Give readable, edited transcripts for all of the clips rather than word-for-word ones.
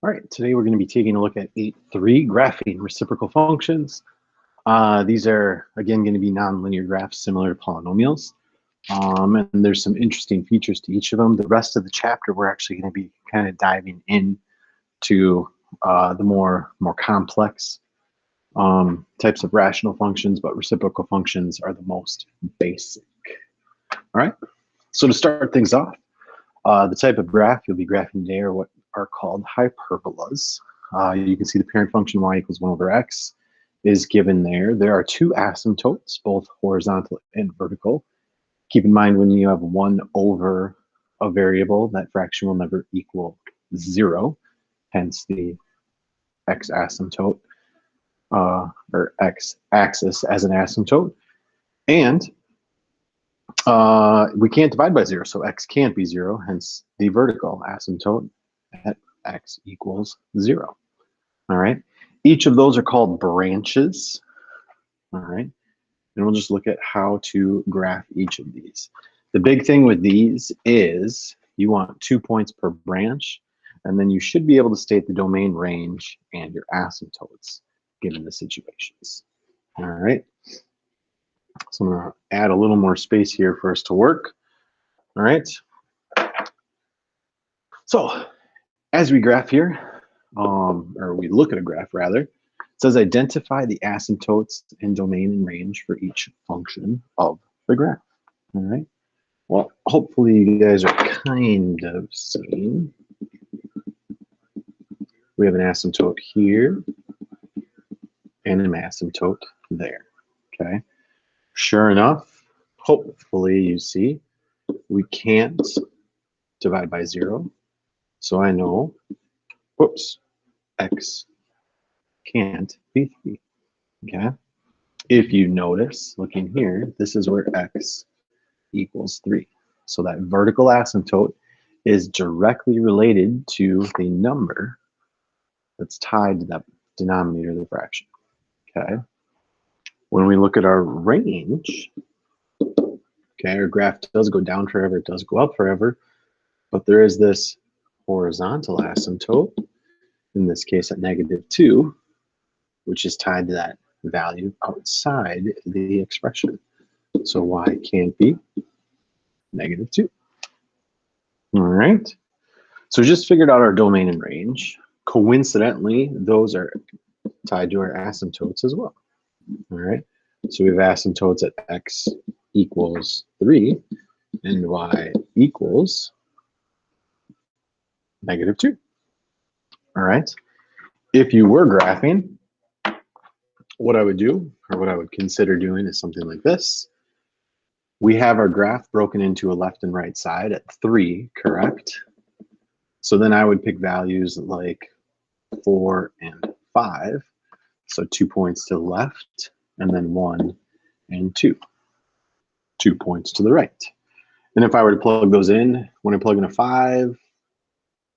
All right, today we're going to be taking a look at 8.3, graphing reciprocal functions. These are, again, going to be nonlinear graphs similar to polynomials. And there's some interesting features to each of them. The rest of the chapter, we're actually going to be kind of diving into the more complex types of rational functions, but reciprocal functions are the most basic. All right, so to start things off, the type of graph you'll be graphing today are what are called hyperbolas. You can see the parent function y equals 1 over x is given there. There are two asymptotes, both horizontal and vertical. Keep in mind when you have 1 over a variable, that fraction will never equal 0, hence the x asymptote or x axis as an asymptote. And we can't divide by 0, so x can't be 0, hence the vertical asymptote at x equals 0. All right, each of those are called branches. All right, and we'll just look at how to graph each of these. The big thing with these is you want 2 points per branch, and then you should be able to state the domain range and your asymptotes given the situations. All right, so I'm going to add a little more space here for us to work. All right, so as we graph here, or we look at a graph rather, it says identify the asymptotes and domain and range for each function of the graph. All right, well, hopefully you guys are kind of seeing. We have an asymptote here and an asymptote there. Okay, sure enough, hopefully you see we can't divide by 0, so I know, whoops, x can't be 3. Okay, if you notice, looking here, this is where x equals 3. So that vertical asymptote is directly related to the number that's tied to that denominator of the fraction. Okay, when we look at our range, okay, our graph does go down forever, it does go up forever, but there is this horizontal asymptote, in this case at -2, which is tied to that value outside the expression. So y can't be -2. All right, so we just figured out our domain and range. Coincidentally, those are tied to our asymptotes as well. All right, so we have asymptotes at x equals 3 and y equals -2. All right, if you were graphing, what I would do, or what I would consider doing, is something like this. We have our graph broken into a left and right side at 3, correct? So then I would pick values like 4 and 5. So 2 points to the left, and then 1 and 2. 2 points to the right. And if I were to plug those in, when I plug in a 5,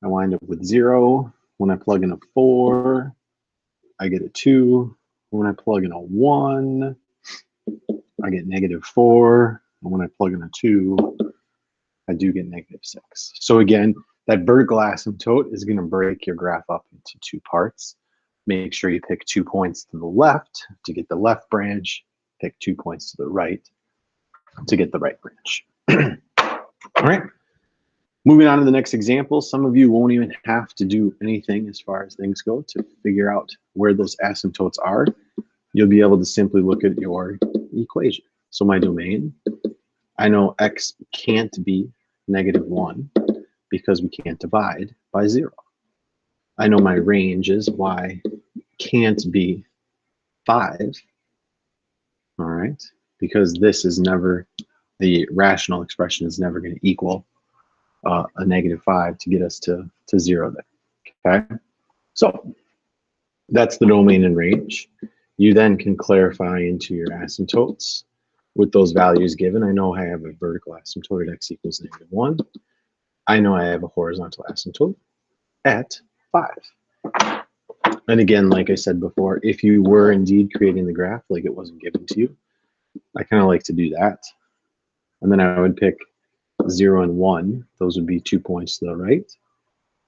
I wind up with 0. When I plug in a 4, I get a 2. When I plug in a 1, I get -4. And when I plug in a 2, I do get -6. So again, that vertical asymptote is going to break your graph up into 2 parts. Make sure you pick 2 points to the left to get the left branch, pick 2 points to the right to get the right branch. All right, moving on to the next example. Some of you won't even have to do anything as far as things go to figure out where those asymptotes are. You'll be able to simply look at your equation. So my domain, I know x can't be -1 because we can't divide by 0. I know my range is y can't be 5, all right, because this is never, the rational expression is never going to equal a -5 to get us to 0 there. Okay, so that's the domain and range. You then can clarify into your asymptotes with those values given. I know I have a vertical asymptote at x equals -1. I know I have a horizontal asymptote at 5. And again, like I said before, if you were indeed creating the graph like it wasn't given to you, I kind of like to do that. And then I would pick 0 and 1. Those would be 2 points to the right.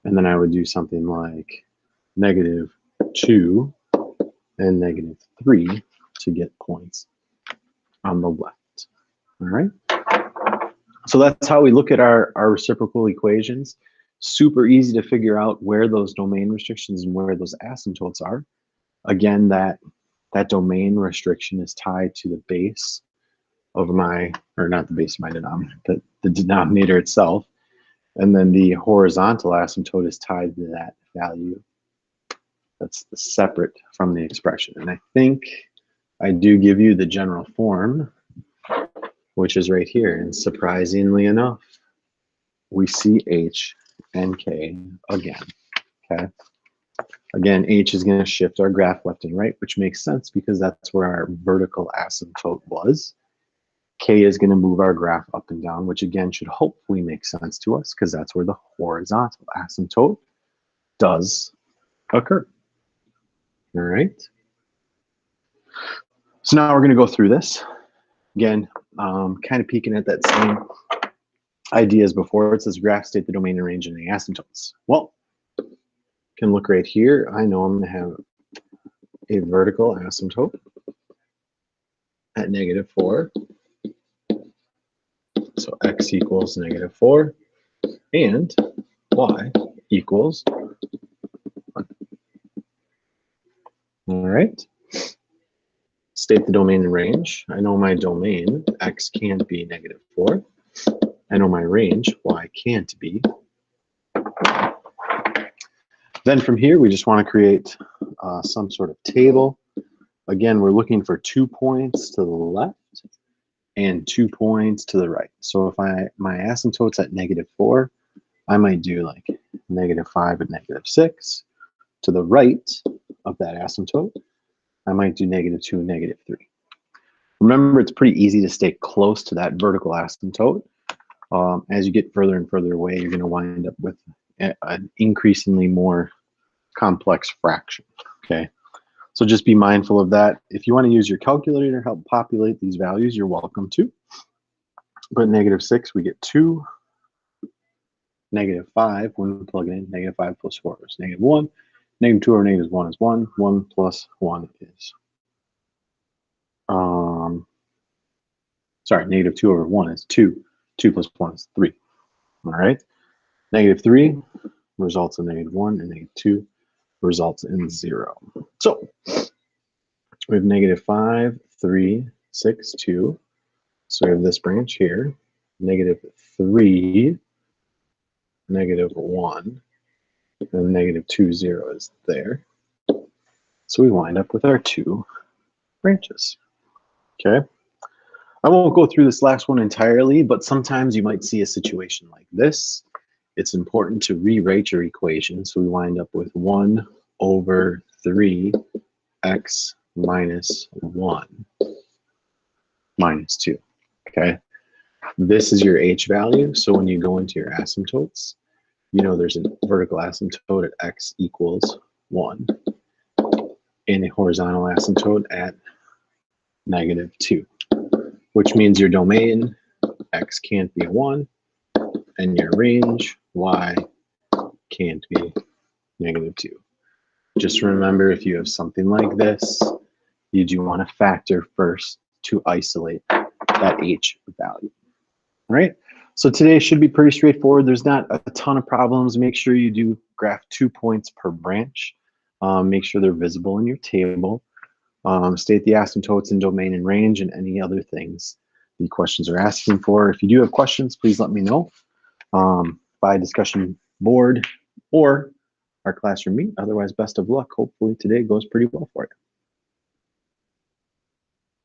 And then I would do something like -2 and -3 to get points on the left. All right. So that's how we look at our reciprocal equations. Super easy to figure out where those domain restrictions and where those asymptotes are. Again, that domain restriction is tied to the base of my, or not the base of my denominator, but the denominator itself. And then the horizontal asymptote is tied to that value that's separate from the expression. And I think I do give you the general form, which is right here. And surprisingly enough, we see H and K again, okay? Again, H is gonna shift our graph left and right, which makes sense because that's where our vertical asymptote was. K is gonna move our graph up and down, which again should hopefully make sense to us because that's where the horizontal asymptote does occur. All right. So now we're gonna go through this. Again, kind of peeking at that same idea as before. It says graph state the domain and range and the asymptotes. Well, can look right here. I know I'm gonna have a vertical asymptote at -4. So x equals -4 and y equals 1. All right. State the domain and range. I know my domain, x can't be -4. I know my range, y can't be. Then from here, we just want to create some sort of table. Again, we're looking for 2 points to the left and 2 points to the right. So if my asymptote's at -4, I might do like -5 and -6. To the right of that asymptote, I might do -2 and -3. Remember, it's pretty easy to stay close to that vertical asymptote. As you get further and further away, you're going to wind up with an increasingly more complex fraction, okay? So just be mindful of that. If you want to use your calculator to help populate these values, you're welcome to. But -6, we get 2. -5, when we plug it in, -5 plus 4 is -1. -2 over -1 is 1. 1 plus 1 is, sorry, -2 over 1 is 2. 2 plus 1 is 3. All right. -3 results in -1, and -2 results in 0. So we have -5, 3, 6, 2. So we have this branch here, -3, -1, and -2, 0 is there. So we wind up with our 2 branches, okay? I won't go through this last one entirely, but sometimes you might see a situation like this. It's important to rewrite your equation. So we wind up with 1 over 3x minus 1 minus 2, okay? This is your H value. So when you go into your asymptotes, you know there's a vertical asymptote at x equals 1 and a horizontal asymptote at -2, which means your domain, x can't be 1, and your range, y can't be -2. Just remember, if you have something like this, you do want to factor first to isolate that H value. All right, so today should be pretty straightforward. There's not a ton of problems. Make sure you do graph 2 points per branch. Make sure they're visible in your table. State the asymptotes in domain and range and any other things the questions are asking for. If you do have questions, please let me know by discussion board or our classroom meet. Otherwise, best of luck. Hopefully today goes pretty well for you.